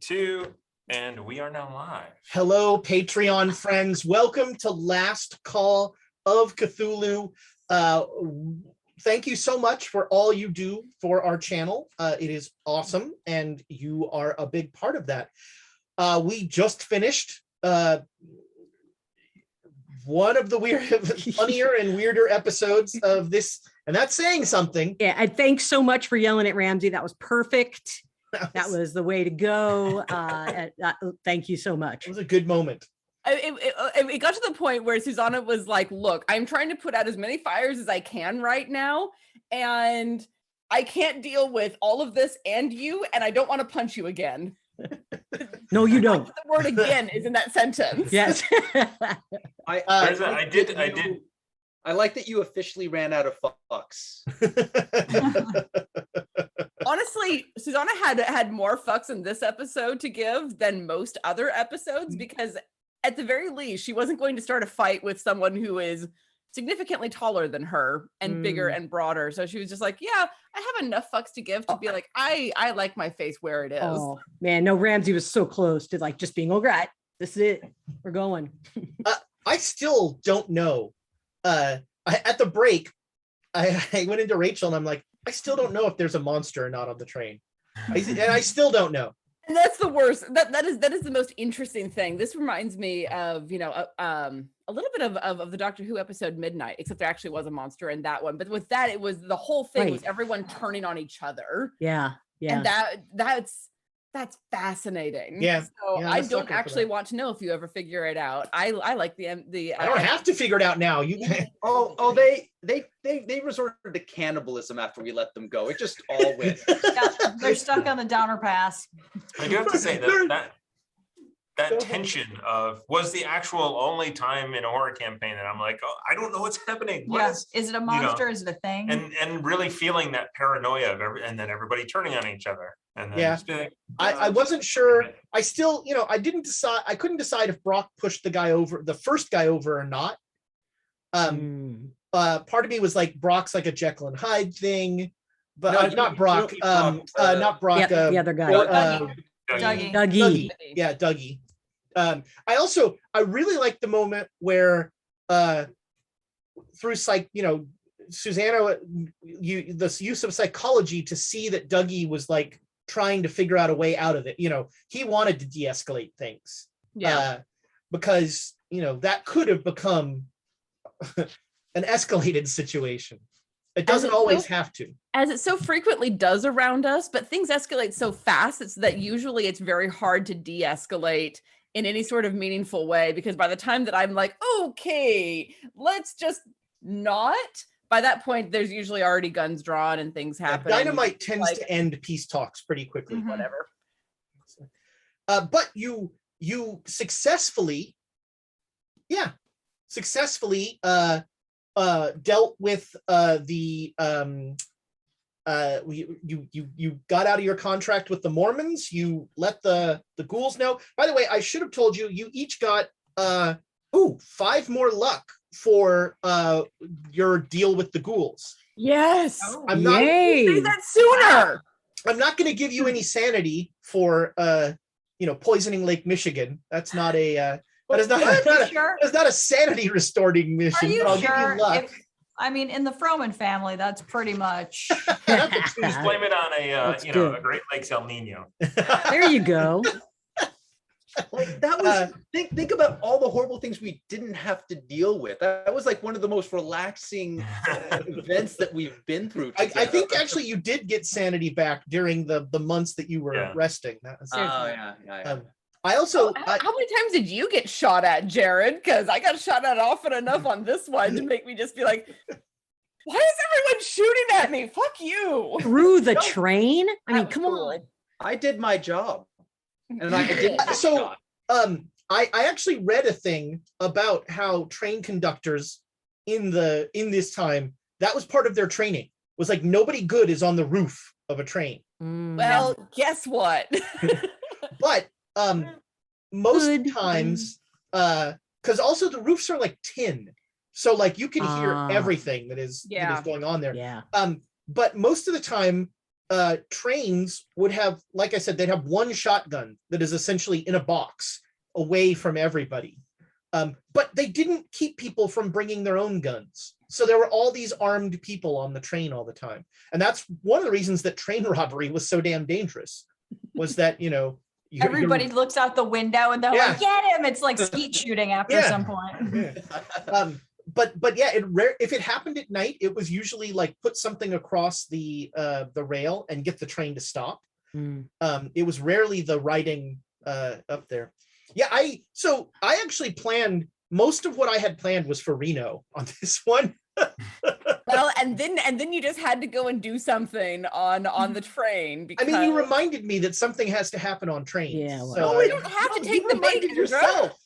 2, and we are now live. Hello, Patreon friends. Welcome to Last Call of Cthulhu. Thank you so much for all you do for our channel. It is awesome, and you are a big part of that. We just finished one of the funnier and weirder episodes of this, and that's saying something. Yeah, and thanks so much for yelling at Ramsey. That was perfect. That was the way to go. Thank you so much. It was a good moment. It got to the point where Susanna was like, look, I'm trying to put out as many fires as I can right now, and I can't deal with all of this and you, and I don't want to punch you again. No, you don't. The word again is in that sentence. Yes. I did. I like that you officially ran out of fucks. Honestly, Susanna had more fucks in this episode to give than most other episodes, because at the very least, she wasn't going to start a fight with someone who is significantly taller than her and bigger and broader. So she was just like, yeah, I have enough fucks to give to be like, I like my face where it is. Oh man, no, Ramsey was so close to like just being, all right, this is it. We're going. I still don't know. At the break, I went into Rachel and I'm like, I still don't know if there's a monster or not on the train. And I still don't know. And that's the worst. That is the most interesting thing. This reminds me of, a little bit of the Doctor Who episode Midnight, except there actually was a monster in that one. But with that, it was the whole thing was everyone turning on each other. Yeah. And that's fascinating. Yeah. So yeah, I don't actually want to know if you ever figure it out. I like the I don't have to figure it out now. You They resorted to cannibalism after we let them go. It just all went. Yeah, they're stuck on the downer pass. I do have to say that tension was the actual only time in a horror campaign that I'm like, oh, I don't know what's happening. Yes, is it a monster? Is it a thing? And really feeling that paranoia of and then everybody turning on each other. And then just being like, I wasn't sure. I still, I didn't decide. I couldn't decide if Brock pushed the first guy over or not. Part of me was like, Brock's like a Jekyll and Hyde thing, but not Brock. Not Brock. Yeah, the other guy. Dougie. Yeah, Dougie. I really like the moment where through Susanna, the use of psychology to see that Dougie was like trying to figure out a way out of it. He wanted to de-escalate things. Yeah. Because that could have become an escalated situation. It doesn't always have to. As it so frequently does around us, but things escalate so fast that usually it's very hard to de-escalate in any sort of meaningful way, because by the time that I'm like, okay, let's just not, by that point, there's usually already guns drawn and things happen. Dynamite tends to end peace talks pretty quickly. Mm-hmm. Whatever. But you successfully dealt with you got out of your contract with the Mormons. You let the ghouls know. By the way, I should have told you, you each got 5 more luck for your deal with the ghouls. Yes. I'm not say that sooner. I'm not going to give you any sanity for poisoning Lake Michigan. That's not a that's not a sanity restoring mission. Are you I'll sure? give you luck. In the Froman family, that's pretty much. just blame it on a Great Lakes El Nino. There you go. Like that was think about all the horrible things we didn't have to deal with. That was like one of the most relaxing events that we've been through. I think actually you did get sanity back during the months that you were resting. That was, I also how many times did you get shot at, Jared? Because I got shot at often enough on this one to make me just be like, why is everyone shooting at me? Fuck you. Through the train? I mean, come on. I did my job. And I didn't. So I actually read a thing about how train conductors in this time, that was part of their training, was like nobody good is on the roof of a train. Well, guess what? But most times, because also the roofs are like tin, so like you can hear everything that is going on there. Yeah. But most of the time, trains would have, like I said, they'd have one shotgun that is essentially in a box away from everybody. But they didn't keep people from bringing their own guns. So there were all these armed people on the train all the time. And that's one of the reasons that train robbery was so damn dangerous, was that, Everybody looks out the window and they're like, get him. It's like skeet shooting after some point. But yeah, if it happened at night, it was usually like put something across the rail and get the train to stop. It was rarely the riding up there. Yeah, I actually planned, most of what I had planned was for Reno on this one. Well, and then you just had to go and do something on the train. Because... I mean, you reminded me that something has to happen on trains. Yeah, well, so you don't have to take the bait yourself.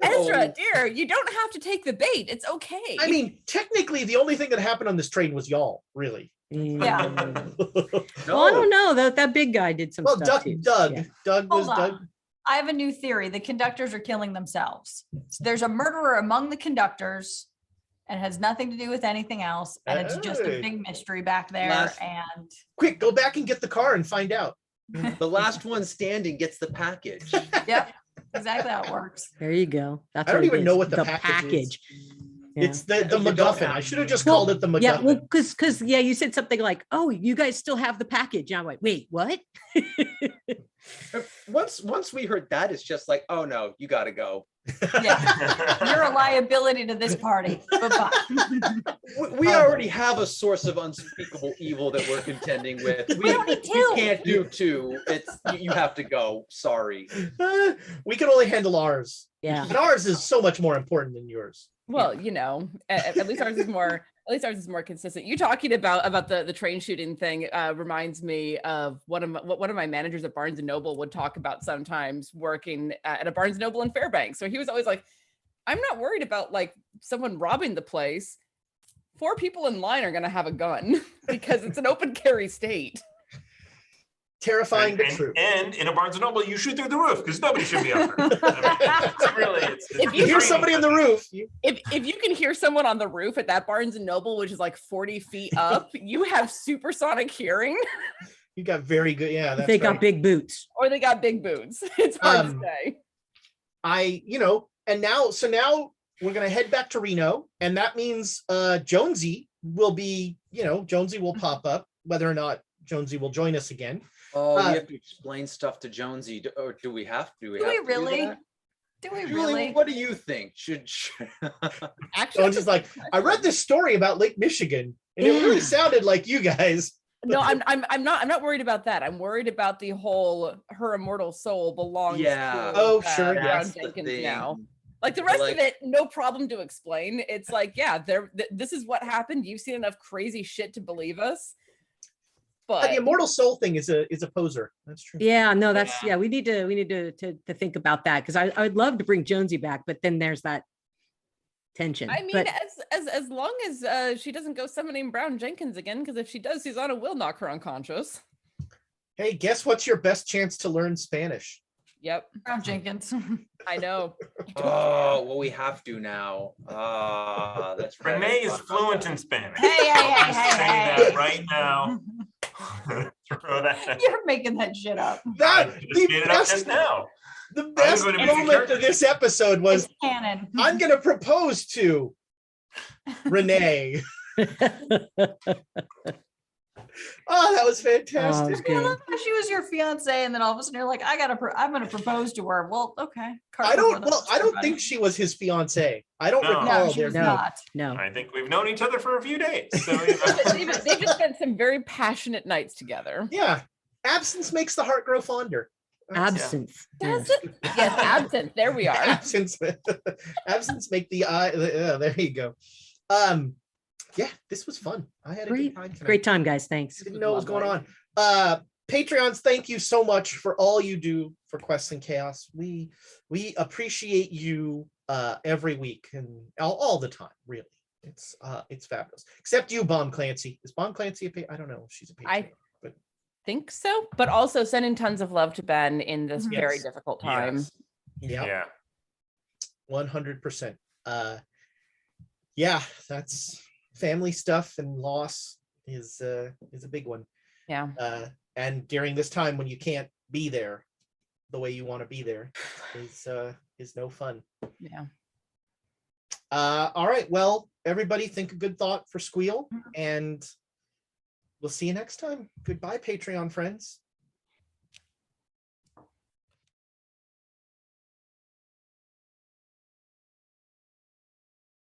Ezra, dear, you don't have to take the bait. It's okay. I mean, technically, the only thing that happened on this train was y'all, really. Yeah. Well, I don't know. That big guy did some stuff too. Doug was Hold Doug. on. I have a new theory. The conductors are killing themselves. There's a murderer among the conductors and has nothing to do with anything else. And it's just a big mystery back there. And quick, go back and get the car and find out. The last one standing gets the package. yep, exactly how it works. There you go. That's I don't what it even is. know what the package is. Yeah. It's the MacGuffin. I should have just called it the MacGuffin. Yeah, well, because you said something like, "Oh, you guys still have the package." And I'm like, "Wait, what?" Once we heard that, it's just like, oh no, you gotta go. Yeah, you're a liability to this party. Bye-bye. We already have a source of unspeakable evil that we're contending with. We don't need two. We can't do two. You have to go. Sorry. We can only handle ours. Yeah. And ours is so much more important than yours. Well, at least ours is more. At least ours is more consistent. You talking about the train shooting thing reminds me of one of my managers at Barnes and Noble would talk about sometimes working at a Barnes and Noble in Fairbanks. So he was always like, "I'm not worried about like someone robbing the place. 4 people in line are going to have a gun because it's an open carry state." Terrifying but true. And in a Barnes and Noble, you shoot through the roof because nobody should be up there. It's If you hear somebody on the roof. If you can hear someone on the roof at that Barnes and Noble, which is like 40 feet up, you have supersonic hearing. You got very good. Yeah, that's They right. got big boots. Or they got big boots. It's hard to say. And now we're gonna head back to Reno, and that means Jonesy will be, Jonesy will pop up, whether or not Jonesy will join us again. Oh, we have to explain stuff to Jonesy, or do we have to? Do we really? Do we really? What do you think? Should Actually, Jonesy's like, I read this story about Lake Michigan, and it really sounded like you guys. no, I'm not worried about that. I'm worried about the whole her immortal soul belongs Yeah. to Sure, Brown that's the Jenkins thing. now. Like the rest of it, no problem to explain. It's like, yeah, this is what happened. You've seen enough crazy shit to believe us. But The immortal soul thing is a poser. That's true. Yeah, no, that's we need to think about that, because I would love to bring Jonesy back, but then there's that tension. I mean, But as long as she doesn't go summoning Brown Jenkins again, because if she does, Susanna will knock her unconscious. Hey, guess what's your best chance to learn Spanish? Yep, Brown Jenkins. I know. Oh, well, we have to now. That's right. Renee is fluent in Spanish. Hey, I'll just hey, say hey, that hey. right now. Throw that. You're making that shit up. I That just made it up just now. the best gonna be the moment character. of this episode was It's canon. I'm gonna propose to Renee. Oh, that was fantastic. good. I love how she was your fiance, and then all of a sudden you're like, I'm gonna propose to her. Well, okay. I don't think she was his fiance. I don't No. recall. No, she was their- not. no, I think we've known each other for a few days. So, They just spent some very passionate nights together. Yeah, absence makes the heart grow fonder. absinthe. Does Yes. it? Yes, absinthe. There we are. Absence, absence make the eye. There you go. Yeah, this was fun. I had a Great, good time tonight. great time, guys. Thanks. Didn't know what was going on. Patreons, thank you so much for all you do for Quests and Chaos. We appreciate you every week and all the time. Really, it's fabulous. Except you, Bomb Clancy. Is Bomb Clancy I don't know if she's a Patreon. Think so, but also sending tons of love to Ben in this Yes. very difficult time. yes. Yeah, Yeah. 100%. Yeah, that's family stuff, and loss is a big one. Yeah. And during this time when you can't be there the way you want to be there is no fun. Yeah. All right, well, everybody think a good thought for Squeal, and we'll see you next time. Goodbye, Patreon friends.